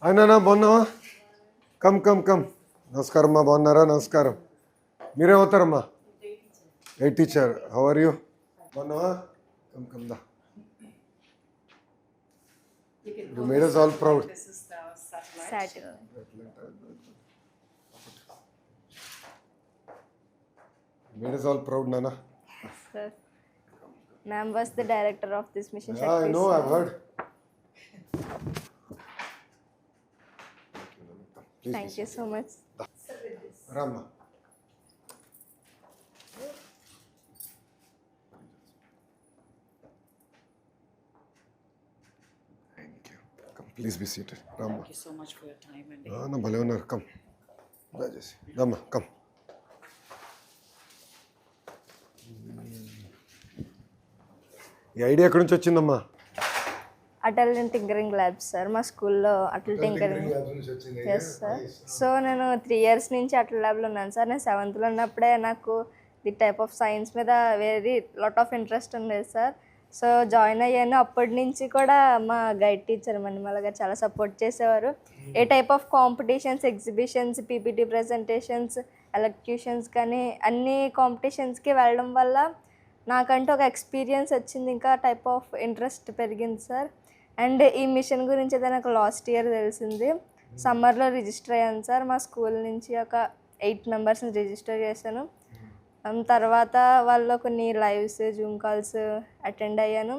అయినా బాగున్నావా? Come come come. నమస్కారం అమ్మా, బాగున్నారా? నమస్కారం. మీరేమవుతారమ్మా? A teacher. How are you? బాగున్నావా? కమ్ కమ్ దా. You made us all proud. This is the satellite. Made us all proud, Nana. Sir, ma'am was the director of this mission. Yeah, I know, I've heard. Please, Thank you so much. Rama. Thank you. Come, please be seated. Rama. Thank you so much for your time and No, భలే ఉన్నారు. Come. దయచేసి రమ్మా, come. ఈ idea ఎక్కడి నుంచి వచ్చిందమ్మా? Atal tinkering labs sir, మా స్కూల్లో Atal tinkering. Yes sir. So నేను 3 years నుంచి అటల్ ల్యాబ్లో ఉన్నాను సార్. నేను 7th ఉన్నప్పుడే నాకు ది టైప్ ఆఫ్ సైన్స్ మీద వెరీ లాట్ ఆఫ్ ఇంట్రెస్ట్ ఉండేది సార్. సో జాయిన్ అయ్యాను. అప్పటి నుంచి కూడా మా గైడ్ టీచర్ మణిమాల గారు చాలా సపోర్ట్ చేసేవారు. A type of competitions, exhibitions, PPT presentations, elocutions కానీ అన్ని కాంపిటీషన్స్కి వెళ్ళడం వల్ల నాకంటూ ఒక ఎక్స్పీరియన్స్ వచ్చింది. ఇంకా టైప్ ఆఫ్ ఇంట్రెస్ట్ పెరిగింది సార్. అండ్ ఈ మిషన్ గురించి అయితే నాకు లాస్ట్ ఇయర్ తెలిసింది. సమ్మర్లో రిజిస్టర్ అయ్యాను సార్. మా స్కూల్ నుంచి ఒక 8 members రిజిస్టర్ చేశాను. తర్వాత వాళ్ళు కొన్ని లైవ్స్, జూమ్ కాల్స్ అటెండ్ అయ్యాను.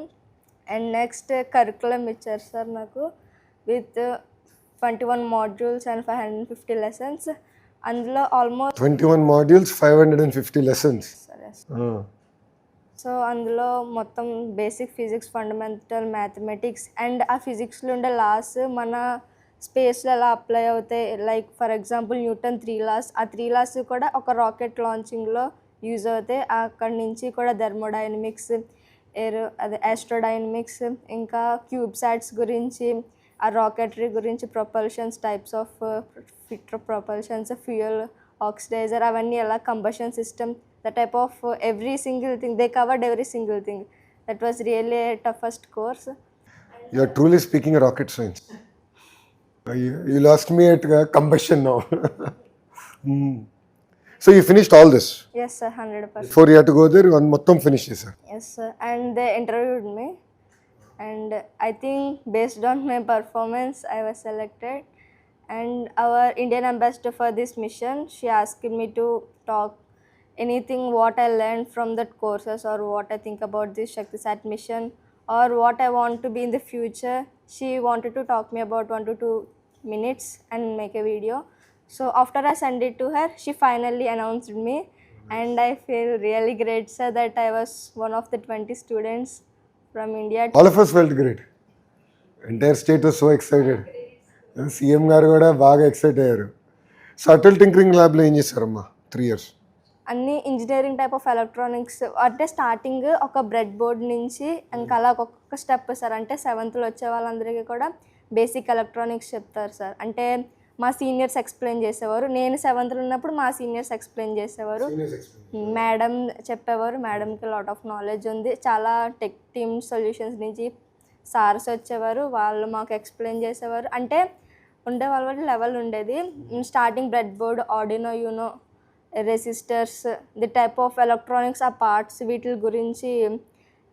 అండ్ నెక్స్ట్ కరికులం ఇచ్చారు సార్ నాకు విత్ 21 modules and 550 lessons. అందులో ఆల్మోస్ట్ 21 modules, 550 lessons. సరే. సో అందులో మొత్తం basic physics, fundamental mathematics and ఆ ఫిజిక్స్లో ఉండే లాస్ మన స్పేస్లో ఎలా అప్లై అవుతాయి. Like for example Newton 3 laws, ఆ 3 laws కూడా ఒక రాకెట్ లాంచింగ్లో యూజ్ అవుతాయి. అక్కడి నుంచి కూడా థర్మోడైనమిక్స్, ఆస్ట్రోడైనమిక్స్, ఇంకా క్యూబ్సాట్స్ గురించి, ఆ రాకెటరీ గురించి, ప్రొపల్షన్స్, టైప్స్ ఆఫ్ ప్రొపల్షన్స్, ఫ్యూయల్, ఆక్సిడైజర్, అవన్నీ ఎలా, combustion system, the type of every single thing. They covered every single thing. That was really a toughest course. You are truly speaking rocket science. You lost me at combustion now. So you finished all this? Yes sir, 100%. Before you had to go there, one మొత్తం finish చేశారు? Yes sir, and they interviewed me and I think based on my performance I was selected. And our Indian ambassador for this mission, she asked me to talk anything what I learned from that courses or what I think about this ShaktiSat mission or what I want to be in the future. She wanted to talk me about 1 to 2 minutes and make a video. So after I sent it to her, she finally announced me and I feel really great sir that I was one of the 20 students from India. All of us felt great. Entire state was so excited. CM గారు కూడా బాగా excite అయ్యారు. So Atal tinkering ల్యాబ్లో ఏం చేశారమ్మా 3 years? అన్ని engineering type of electronics అంటే starting ఒక bread board నుంచి ఇంకా అలా ఒక్కొక్క స్టెప్ సార్. అంటే 7th వచ్చే వాళ్ళందరికీ కూడా బేసిక్ ఎలక్ట్రానిక్స్ చెప్తారు సార్. అంటే మా సీనియర్స్ ఎక్స్ప్లెయిన్ చేసేవారు. నేను 7th ఉన్నప్పుడు మా సీనియర్స్ ఎక్స్ప్లెయిన్ చేసేవారు. మేడం చెప్పేవారు. మేడంకి లాట్ ఆఫ్ నాలెడ్జ్ ఉంది. చాలా టెక్ టీమ్ సొల్యూషన్స్ నుంచి సార్స్ వచ్చేవారు. వాళ్ళు మాకు ఎక్స్ప్లెయిన్ చేసేవారు. అంటే ఉండే వాళ్ళ లెవెల్ ఉండేది. Starting bread board, Arduino Uno, resistors, the type of electronics, ఆ పార్ట్స్ వీటి గురించి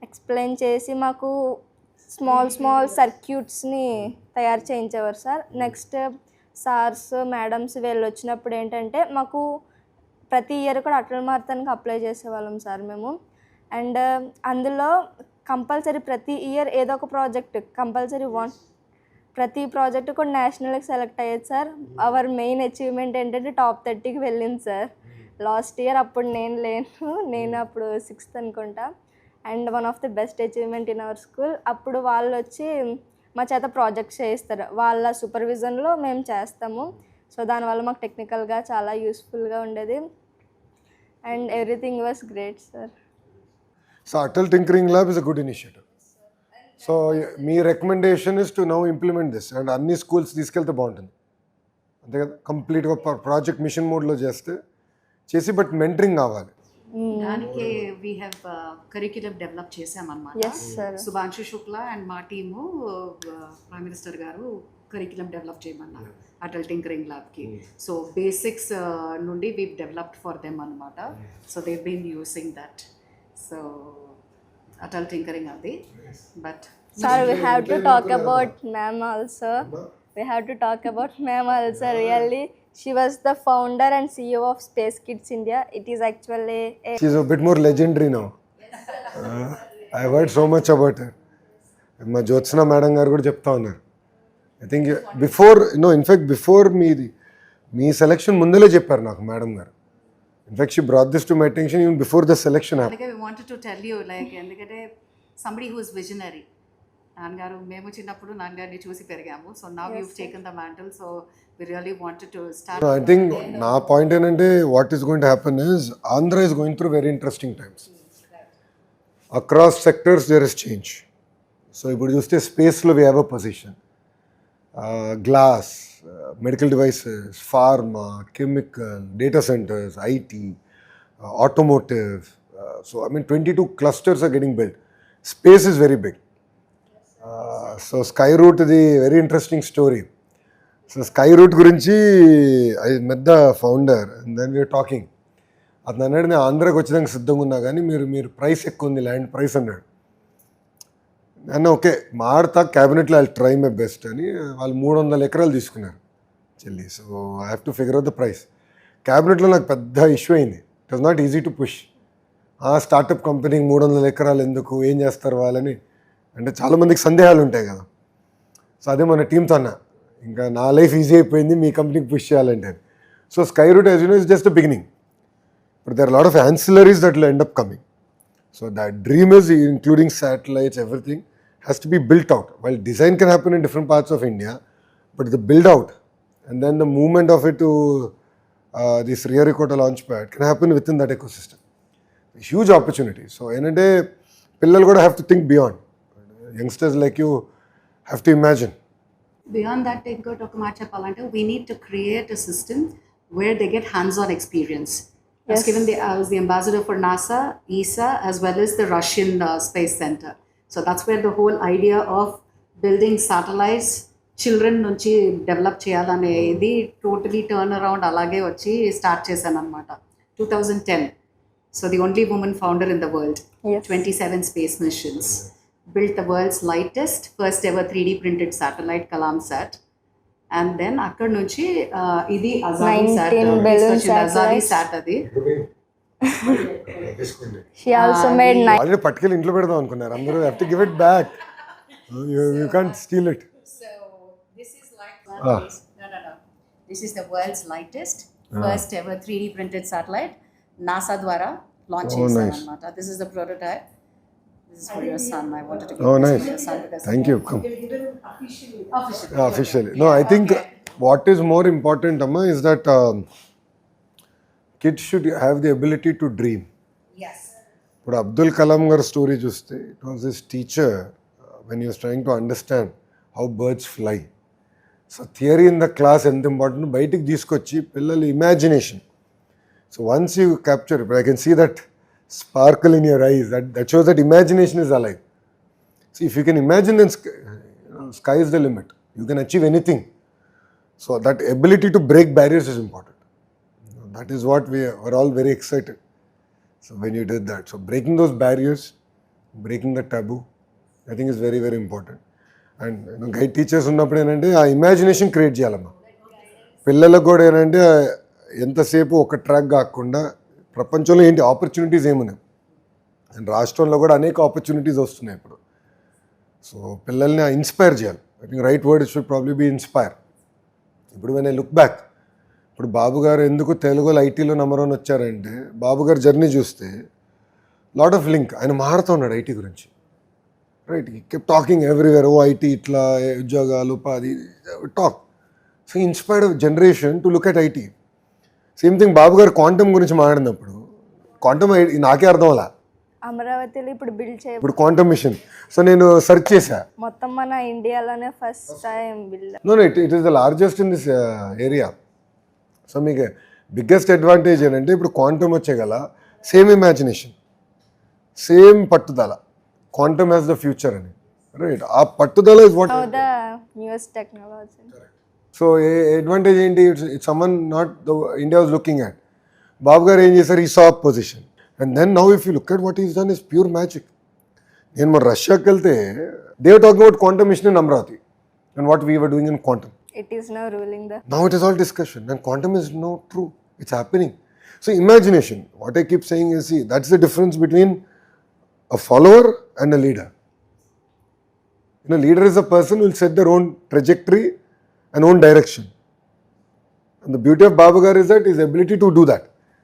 ఎక్స్ప్లెయిన్ చేసి మాకు స్మాల్ సర్క్యూట్స్ని తయారు చేయించేవారు సార్. నెక్స్ట్ సార్స్, మేడమ్స్ వీళ్ళు వచ్చినప్పుడు ఏంటంటే మాకు ప్రతి ఇయర్ కూడా అటల్ మారథాన్కి అప్లై చేసేవాళ్ళం సార్ మేము. అండ్ అందులో కంపల్సరీ ప్రతి ఇయర్ ఏదో ఒక ప్రాజెక్ట్ కంపల్సరీ ప్రతి ప్రాజెక్ట్ కూడా నేషనల్కి సెలెక్ట్ అయ్యేది సార్. అవర్ మెయిన్ అచీవ్మెంట్ ఏంటంటే టాప్ 30కి వెళ్ళింది సార్. లాస్ట్ ఇయర్ అప్పుడు నేను లేను, నేను అప్పుడు 6th అనుకుంటా. And one of the best achievement in our school. అప్పుడు వాళ్ళు వచ్చి మా చేత ప్రాజెక్ట్స్ చేయిస్తారు. వాళ్ళ సూపర్విజన్లో మేము చేస్తాము. సో దానివల్ల మాకు టెక్నికల్గా చాలా యూస్ఫుల్గా ఉండేది. And everything was great sir. So Atal tinkering lab is a good initiative. So me recommendation is to now implement this and అన్ని స్కూల్స్ తీసుకెళ్తే బాగుంటుంది అంతే కదా. కంప్లీట్గా ప్రాజెక్ట్ మిషన్ మోడ్లో చేసి బట్ మెంటరింగ్ కావాలి. దానికి వీ హ్యావ్ కరిక్యులం డెవలప్ చేసామన్నమాట. Yes, sir. Subhanshu Shukla and మా టీము ప్రైమ్ మినిస్టర్ గారు కరికులం డెవలప్ చేయమన్నారు అటల్ టింకరింగ్ ల్యాబ్కి. సో బేసిక్స్ నుండి వీ డెవలప్డ్ ఫర్ దెమ్ అనమాట. So they been using that. So Atal tinkering అది. But Sir, we have to talk about ma'am also. We have to talk about ma'am also. Really, she was the founder and CEO of Space Kids India. It is actually a She's a bit more legendary now. I've heard so much about her. మా Jyotsna madam గారు కూడా చెప్తా ఉన్నారు. I think in fact before మీ selection ముందలే చెప్పారు నాకు madam గారు. In fact she brought this to my attention even before the selection happen. అందుకే we wanted to tell you like ఎందుకంటే సంబడి హూ ఇస్ విజనరీ. నాన్నగారు మేము చిన్నప్పుడు నాన్నగారిని చూసి పెరిగాము. So now you've taken the mantle. So we really wanted to start. I think నా point ఏంటంటే what is going to happen is Andhra is going through very interesting times. Across sectors there is change. So ఇప్పుడు చూస్తే స్పేస్లో we have a position. Glass, medical devices, pharma, chemical, data centers, IT, automotive. So I mean 22 clusters are getting built. Space is very big. So Skyroot is a very interesting story. So Skyroot గురించి I met the founder and then we were talking. అతను అన్నాడు నేను ఆంధ్రాకి వచ్చేదానికి సిద్ధంగా ఉన్నా కానీ మీరు ప్రైస్ ఎక్కువ ఉంది, ల్యాండ్ ప్రైస్ అన్నాడు. అన్న ఓకే మాడతా క్యాబినెట్లో ఐ ట్రై మై బెస్ట్ అని వాళ్ళు 300 ఎకరాలు తీసుకున్నారు చెల్లి. So I have to figure out the price. క్యాబినెట్లో నాకు పెద్ద ఇష్యూ అయింది. It was not easy to push. Startup కంపెనీకి 300 ఎకరాలు ఎందుకు, ఏం చేస్తారు వాళ్ళని అంటే చాలామందికి సందేహాలు ఉంటాయి కదా. సో అదే మన టీంతో అన్న ఇంకా నా లైఫ్ ఈజీ అయిపోయింది మీ కంపెనీకి పుష్ చేయాలంటే. So Skyroot as you know is just the beginning. But there are lot of ancillaries that will end up coming. So that dream is including satellites, everything has to be built out. While design can happen in different parts of India, but the build out and then the movement of it to this Sriharikota launchpad can happen within that ecosystem. A huge opportunity. So ఏంటంటే పిల్లలు కూడా have to think beyond. Youngsters like you have to imagine. Beyond that, ఇంకోటి ఒక మాట చెప్పాలంటే we need to create a system where they get hands-on experience. Yes. I was the ambassador for NASA, ESA, as well as the Russian Space Center. So that's where the whole idea of building satellites, children నుంచి develop చేయాలనేది totally turn around అలాగే వచ్చి start చేశాను అనమాట 2010. So the only woman founder in the world, Yes. 27 space missions, built the world's lightest, first ever 3D printed satellite, Kalamsat. And then అక్కడ నుంచి ఇది అజాదీ 19 balloon అజాదీ satellites. సాట్ అది. she also made 9 ఆల్రెడీ పట్టుకెళ్ళి ఇంట్లో పెడదాం అనుకున్నారు అందరూ. Have to give it back. You can't steel it. So this is like no. This is the world's lightest, first ever 3D printed satellite. NASA ద్వారా launch చేశారు nice. అన్నమాట. This is the prototype. This is for your son. I wanted to give Oh, this nice. to your son because Thank you. Come. officially. Officially. No, I think what is more important, Amma, is that kids should have the ability to dream. Yes. ఇప్పుడు అబ్దుల్ కలాం గారి story చూస్తే it was his teacher when use trying to understand how birds fly. So theory in the class ఎంత important బయటికి తీసుకొచ్చి పిల్లలు imagination. So once you capture, I can see that sparkle in your eyes, that shows that imagination is alive. See, if you can imagine, then sky is the limit. You can achieve anything. So that ability to break barriers is important. That is what we were all very excited. So when you did that, so breaking those barriers, breaking the taboo, I think is very, very important. And guide teachers ఉన్నప్పుడు ఏంటంటే ఆ imagination create చేయాలమ్మా. పిల్లలకు కూడా ఏంటంటే ఎంతసేపు ఒక track కాకుండా ప్రపంచంలో ఏంటి ఆపర్చునిటీస్ ఏమున్నాయి. అండ్ రాష్ట్రంలో కూడా అనేక ఆపర్చునిటీస్ వస్తున్నాయి ఇప్పుడు. సో పిల్లల్ని ఇన్స్పైర్ చేయాలి. I think right word should probably be inspire. ఇప్పుడు వెన్ ఐ లుక్ బ్యాక్, ఇప్పుడు బాబు గారు ఎందుకు తెలుగులో ఐటీలో నెంబర్ 1 వచ్చారంటే బాబు గారు జర్నీ చూస్తే లాట్ ఆఫ్ లింక్. ఆయన మారుతూ ఉన్నాడు ఐటీ గురించి. Right, kept talking everywhere. Oh IT ఇట్లా ఉద్యోగాలు ఉపాధి talk. So inspired generation to look at IT. Same thing Babu గారు క్వాంటమ్ గురించి మాట్లాడినప్పుడు క్వాంటమ్ నాకే అర్థం అలా. అమరావతిలో ఇప్పుడు బిల్డ్ చేయ ఇప్పుడు క్వాంటమ్ మిషన్. సో నేను సెర్చ్ చేశా. మొత్తం మన ఇండియాలోనే first time build. No it is the largest in this area. So మీకు బిగ్గెస్ట్ అడ్వాంటేజ్ ఏంటంటే ఇప్పుడు క్వాంటమ్ వచ్చేగల సేమ్ ఇమాజినేషన్, సేమ్ పట్టుదల. క్వాంటమ్ హ్యాస్ ద ఫ్యూచర్ అని. రైట్. ఆ పట్టుదల is what. Now the newest technology. So advantage ఏంటి? It's summon not the India was looking at. Babu గారు ఏం చేశారు? ఈ soft position and then now if you look at what is done is pure magic. నేను మన రష్యాకి వెళ్తే they were talking about quantum mission in Amaravati and what we were doing in quantum. It is now ruling the. Now it is all discussion and quantum is no true. It's happening. So imagination, what I keep saying is, see, that's the difference between a follower and a leader. You know, leader is a person who will set their own trajectory and own direction. And the beauty of Babu Garu is that his ability to do that.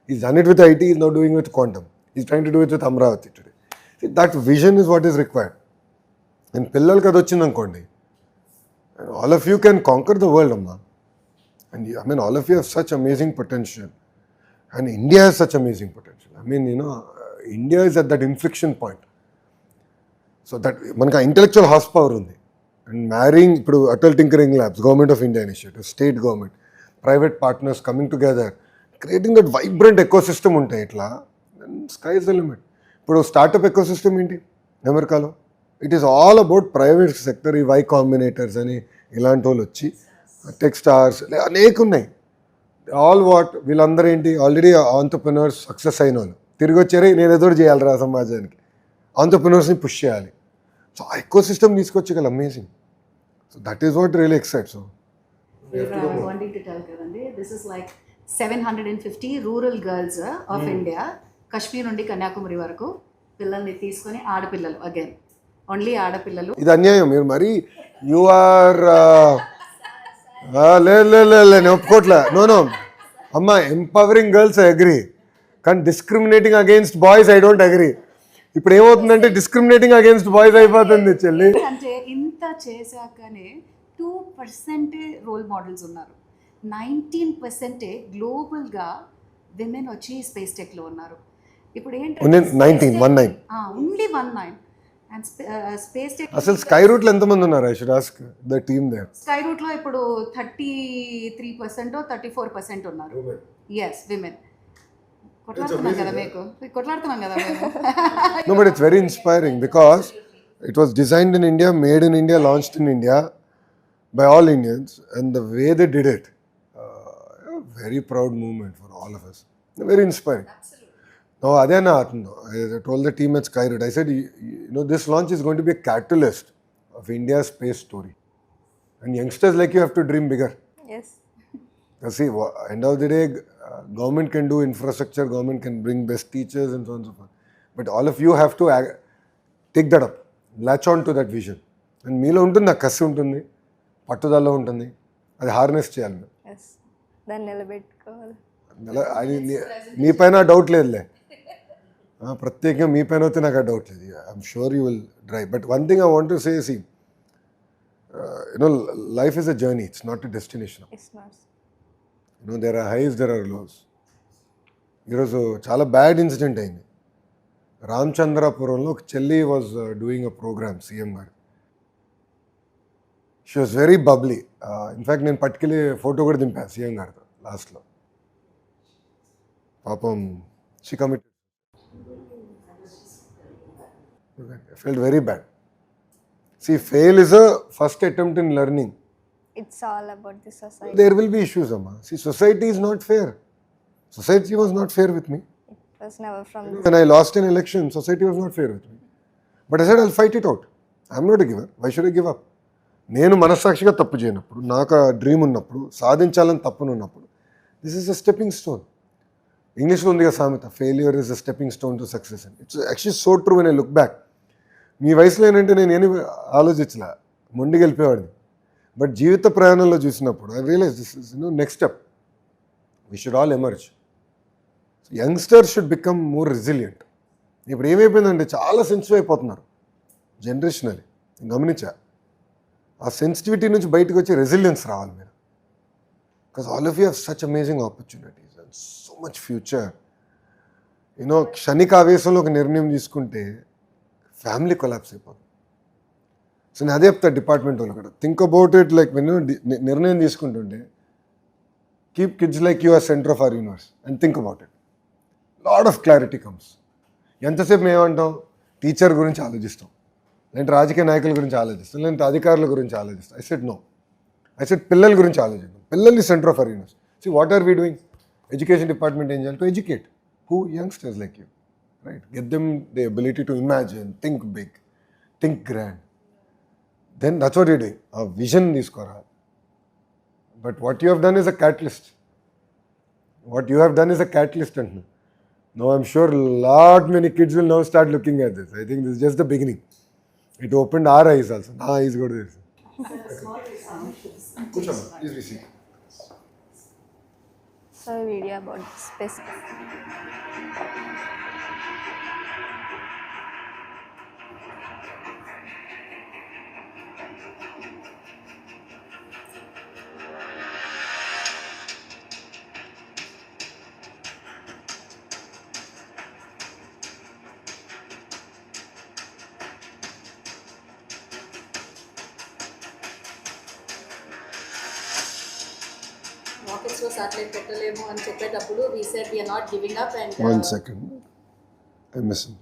He's done it with IT, he's now doing it with quantum. He's trying to do it with Amravati today. See, that vision is what is required. And పిల్లలకి అది వచ్చిందనుకోండి, and all of you can conquer the world, Amma. And I mean, all of you have such amazing potential. And India has such amazing potential. I mean, you know, India is at that inflection point. So that manaka intellectual horsepower undi. And marrying ఇప్పుడు Atal Tinkering Labs, Government of India initiative, state government, private partners coming together, creating that vibrant ecosystem ఉంటాయి ఇట్లా, then sky is the limit. ఇప్పుడు startup ecosystem ఏంటి అమెరికాలో? It is all about private sector. ఈ why కాంబినేటర్స్ అని ఇలాంటి వాళ్ళు వచ్చి, టెక్ స్టార్స్ అనేక ఉన్నాయి. ఆల్ వాట్ వీళ్ళందరూ ఏంటి? ఆల్రెడీ ఆంటర్ప్రినర్స్ సక్సెస్ అయిన వాళ్ళు తిరిగి వచ్చారే, నేను ఏదో చేయాలిరా సమాజానికి, ఆంటర్ప్రినర్స్ని పుష్ చేయాలి. సో ఆ ఎకో సిస్టమ్ తీసుకొచ్చగల amazing. So that is what really excite. So wanting to tell కదండి, this is like 750 rural girls of India, Kashmir నుండి కన్యాకుమారి వరకు పిల్లల్ని తీసుకొని, ఆడపిల్లలు, అగైన్ ఓన్లీ ఆడపిల్లలు. ఇది అన్యాయం. మీరు మరి యు ఆర్ లేదు నేను ఒప్పుకోట్లే. నో అమ్మ, ఎంపవరింగ్ గర్ల్స్ ఐ అగ్రీ, కానీ discriminating against boys I don't agree. ఇప్పుడు ఏమవుతుందంటే డిస్క్రిమినేటింగ్ అగేన్స్ట్ బాయ్స్ అయిపోతుంది చెల్లి. అంటే ఇంత చేశాకనే 2% రోల్ మోడల్స్ ఉన్నారు. 19% గ్లోబల్గా విమెన్ వచ్చి స్పేస్ టెక్లో ఉన్నారు. ఇప్పుడు ఏంటంటే 19 ఓన్లీ 19 అండ్ స్పేస్ టెక్. అసలు స్కై రూట్లో ఎంతమంది ఉన్నారు? I should ask the team there. స్కై రూట్లో ఇప్పుడు 33% 34% ఉన్నారు. Yes, women. కొట్లాడుతున్నాం కదా మేము. No, but it's very inspiring because it was designed in India, made in India, launched in India by all Indians, and the way they did it, a very proud movement for all of us. Very inspiring. Now, Adhyana Atmano, I told the team at Skyroot, I said, you know, this launch is going to be a catalyst of India's space story. And youngsters like you have to dream bigger. Yes. Because see, end of the day, government can do infrastructure, government can bring best teachers and so on and so forth. But all of you have to take that up, latch on to that vision. And మీలో ఉంటుంది, ఆ కసి ఉంటుంది, పట్టుదల ఉంటుంది, అది harness చేయాలి. Yes, దాన్ని నిలబెట్టుకోవాలి. అది మీ పైన డౌట్ లేదులే, ప్రత్యేకంగా మీ పైన అయితే నాకు ఆ డౌట్ లేదు. I'm sure you will drive. But one thing I want to say, see, you know, life is a journey, it's not a destination. It's not. You know, there are highs, there are lows. ఈరోజు చాలా bad incident అయింది. రామచంద్రాపురంలో ఒక చెల్లి was doing a program, CM గారు. She was very bubbly. In fact నేను పట్టుకెళ్ళి photo కూడా దింపాను సీఎం గారితో లాస్ట్లో. పాపం she committed. I felt very bad. See, fail is a first attempt in learning. It's all about the society. There will be issues, Amma. See, society is not fair. Society was not fair with me. It was never from the. When I lost an election, society was not fair with me. But I said, I'll fight it out. I'm not a giver. Why should I give up? నేను మనస్సాక్షిగా తప్పు చేయనప్పుడు, నాకు ఆ dream ఉన్నప్పుడు, సాధించాలని తప్పునున్నప్పుడు, this is a stepping stone. ఇంగ్లీష్లో ఉంది కదా సామెత, failure is a stepping stone to success అని. It's actually so true when I look back. మీ వయసులో ఏంటంటే నేను ఏమి ఆలోచించలే, మొండికి వెళ్ళిపోయేవాడిని. బట్ జీవిత ప్రయాణంలో చూసినప్పుడు I realise this is next step. We should all emerge. Youngsters should become more resilient. ఇప్పుడు ఏమైపోయిందంటే చాలా సెన్సిటివ్ అయిపోతున్నారు జనరేషనల్లీ. నేను గమనించా. ఆ సెన్సిటివిటీ నుంచి బయటకు వచ్చి రెసిలియన్స్ రావాలి మీరు. Because all of you have such amazing opportunities and so much future. You know, క్షణిక ఆవేశంలో ఒక నిర్ణయం తీసుకుంటే ఫ్యామిలీ కొలాప్స్ అయిపోతుంది. సో నేను అదే చెప్తా డిపార్ట్మెంట్ వాళ్ళు కూడా, think about it like when నిర్ణయం తీసుకుంటుంటే, keep kids like you are centre of our universe and think about it. Lot of clarity comes. ఎంతసేపు మేమంటాం, టీచర్ గురించి ఆలోచిస్తాం, లేదంటే రాజకీయ నాయకుల గురించి ఆలోచిస్తాను, లేదంటే అధికారుల గురించి ఆలోచిస్తాను. I said no. I said పిల్లల గురించి ఆలోచిద్దాం. పిల్లల్ని centre of arenas. See what are we doing? Education department ఏం చేయాలి? To educate who youngsters like you, right? Get them the ability to imagine, think big, think grand. Then that's what you doing. ఆ vision తీసుకోరా. But what you have done is a catalyst. What you have done is a catalyst. And now I'm sure lot many kids will now start looking at this. I think this is just the beginning. It opened our eyes also. Our eyes got this. Please be seated. So video about space. రాకెట్స్లో satellite పెట్టలేము అని చెప్పేటప్పుడు we said we are not giving up and One second. I'm missing.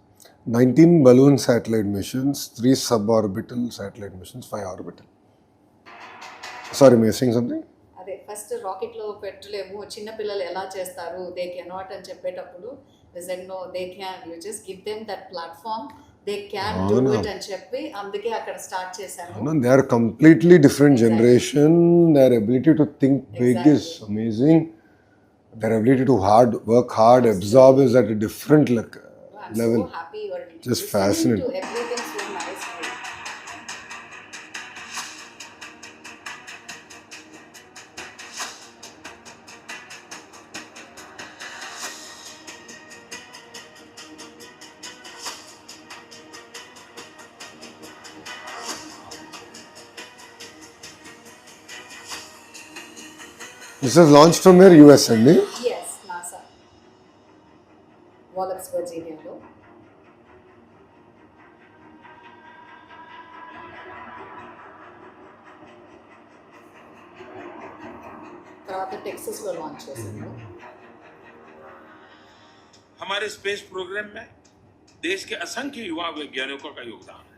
19 balloon satellite missions, 3 suborbital satellite missions, 5 orbital. Sorry, am I saying something? అదే first రాకెట్లో పెట్టలేము, చిన్న పిల్లలు ఎలా చేస్తారు, దే కెనాట్ అని చెప్పేటప్పుడు we said no, they can, you just give them that platform, they can do it అని చెప్పి అందుకే అక్కడ స్టార్ట్ చేశాను. No, they are completely different generation. Their ability to think big is amazing. Their ability to work hard, absorb is at a different I'm level. so happy you are Just listening fascinating. to everything so nicely. This is launched from where? US, and Yes, NASA. Wallops, Virginia లో. తర్వాత టెక్సస్లో launch చేశాను. हमारे space programme में देश के असंख्य युवा वैज्ञानिकों का योगदान है.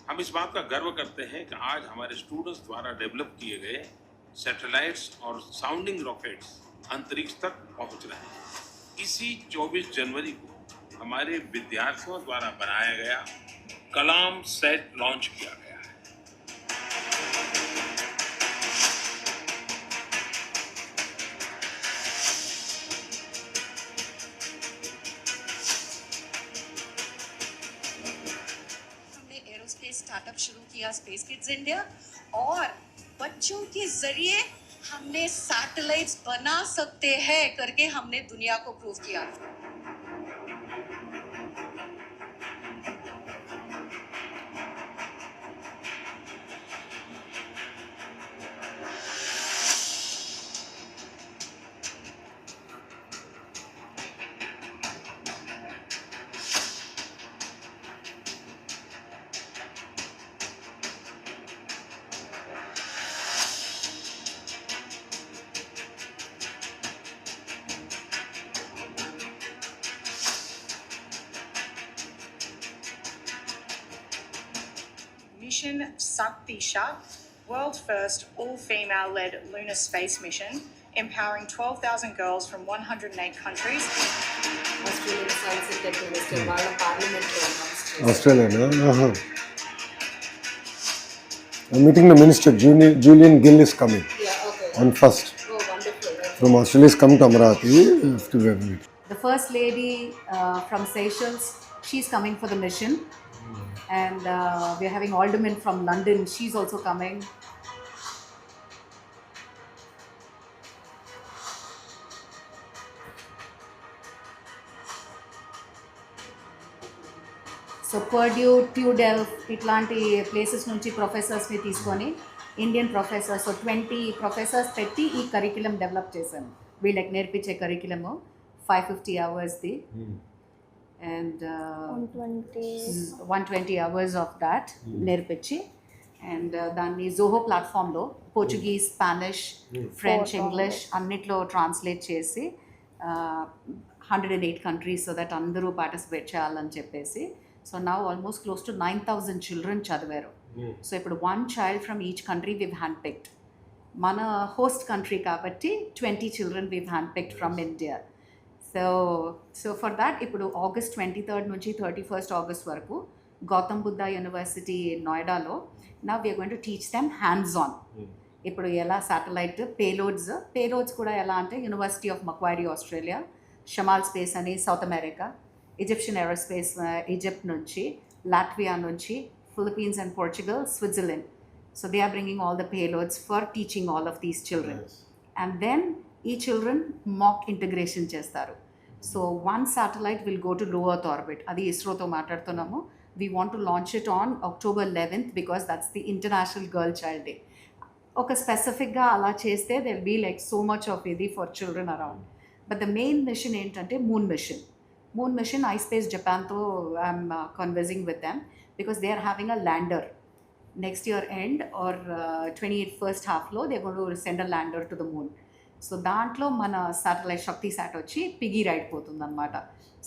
हम इस बात का गर्व करते हैं कि आज हमारे स्टूडेंट्स द्वारा डेवलप किए गए सैटेलाइट्स और साउंडिंग रॉकेट्स अंतरिक्ष तक पहुंच रहे हैं. इसी 24 जनवरी को हमारे विद्यार्थियों द्वारा बनाया गया कलाम सेट लॉन्च किया गया है. हमने एरोस्पेस स्टार्टअप शुरू किया स्पेस किड्स इंडिया और बच्चों के जरिए हमने सैटेलाइट्स बना सकते हैं करके हमने दुनिया को प्रूव किया. Mission Saktisha, world first all-female-led lunar space mission, empowering 12,000 girls from 108 countries. Australian science and technology వాళ్ళ పార్లమెంట్లో అనౌన్స్ చేశారు. Australia. I'm meeting the minister. Julian Gill is coming Yeah, okay. on 1st. Oh, wonderful. From Australia is coming to Amaravati. We have to have a meeting. The first lady from Seychelles, she's coming for the mission. And we're having Alderman from London, she's also coming. So Purdue, TU Delft ఇట్లాంటి places నుంచి ప్రొఫెసర్స్ని తీసుకొని Indian professors 20 professors పెట్టి ఈ curriculum develop చేశాను. వీళ్ళకి నేర్పించే curriculum 550 అవర్స్ది and 120 hours of that నేర్పించి and దాన్ని జోహో ప్లాట్ఫామ్లో పోర్చుగీస్, స్పానిష్, ఫ్రెంచ్, ఇంగ్లీష్ అన్నిట్లో ట్రాన్స్లేట్ చేసి 108 కంట్రీస్ సో దట్ అందరూ పార్టిసిపేట్ చేయాలని చెప్పేసి so now almost close to 9,000 children చదివారు. సో ఇప్పుడు 1 child from each country we've handpicked. మన హోస్ట్ కంట్రీ కాబట్టి 20 children we've handpicked from India. So for that ఇప్పుడు ఆగస్ట్ 23rd నుంచి 31st ఆగస్ట్ వరకు గౌతమ్ బుద్ధ యూనివర్సిటీ నోయిడాలో నా we are going to teach them hands on. ఇప్పుడు ఎలా శాటిలైట్ పేలోడ్స్ కూడా ఎలా అంటే యూనివర్సిటీ ఆఫ్ మక్వారీ ఆస్ట్రేలియా, షమాల్ స్పేస్ అని South America, Egyptian aerospace Egypt నుంచి, లాట్వియా నుంచి, Philippines and Portugal, Switzerland. So they are bringing all the payloads for teaching all of these children. And then ఈ children mock integration చేస్తారు. So 1 satellite will go to low earth orbit. అది ఇస్రోతో మాట్లాడుతున్నాము. We want to launch it on October 11th because that's the International Girl Child Day. ఒక స్పెసిఫిక్గా అలా చేస్తే there will be like so much of ఇది for children around. But the main mission ఏంటంటే moon machine iSpace Japanతో I'm conversing with them because they are having a lander next year end or 28 first halfలో they're going to send a lander to the moon. So దాంట్లో మన satellite Shakti sat వచ్చి piggy ride పోతుంది అనమాట.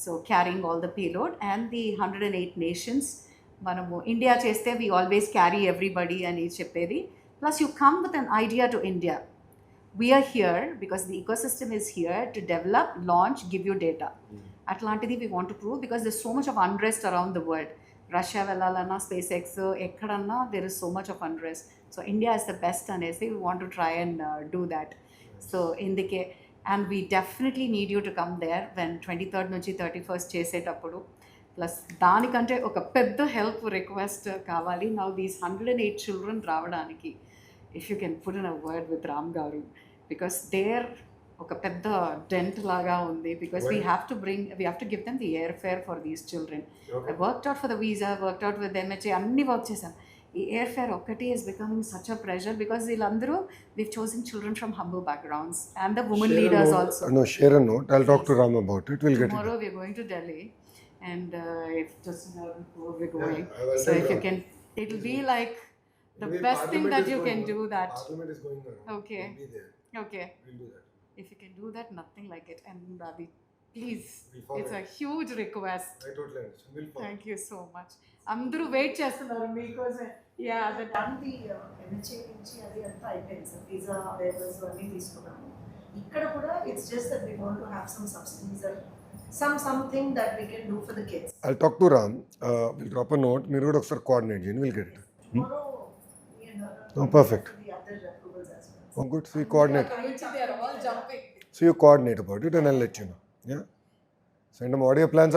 So carrying all the payload and the 108 nations. మనము India చేస్తే we always carry everybody అని చెప్పేది. Plus you come with an idea to India. We're here because the ecosystem is here to develop, launch, give you data. అట్లాంటిది we want to prove because there so much of unrest around the world. Russia వెళ్ళాలన్నా, SpaceX ఎక్కడన్నా there is so much of unrest. So India is the best అనేసి we want to try and do that. So ఇందుకే and we definitely need you to come there when 23rd నుంచి 31st చేసేటప్పుడు. Plus దానికంటే ఒక పెద్ద help request కావాలి. Now these 108 children రావడానికి if you can put in a word with Ram గారు because there ఒక పెద్ద డెంట్ లాగా ఉంది because we have to give them the air fair for these children. I worked out for the visa, worked out with MHA, అన్ని work చేశాను. ఈ air fair ఒక్కటి is becoming such a pressure because వీళ్ళందరూ we've chosen children from humble backgrounds and the women leaders also. No, share a note. I'll talk to Ram about it. We'll get Tomorrow it. we're going to Delhi and if just now we're going. Yeah, I will So tell if you Ram. can, it'll be like the Maybe best thing Parliament that is you can going do on. that. Parliament is going on. Okay. We'll be there. Okay. We'll do that. If you can do that, nothing like it. And Ravi, please, We'll follow it's a it. huge request. I totally understand. We'll follow. Thank you so much. అందరూ wait చేస్తున్నారు మీకోసం. Yeah that దాన్ని MHA నుంచి అది అంతా అయిపోయింది sir. Visa weavers అన్నీ తీసుకున్నాము. ఇక్కడ కూడా it's just that we want to have some subsidies or something that we can do for the kids. I'll talk to Ram. We'll drop a note. మీరు కూడా ఒకసారి కోఆర్డినేట్ చేయండి. We'll get it. Oh, perfect. The other approvals as well. Oh, good. So you coordinate. they are all jumping. So you coordinate about it and I'll let you know. Yeah. Send them audio plans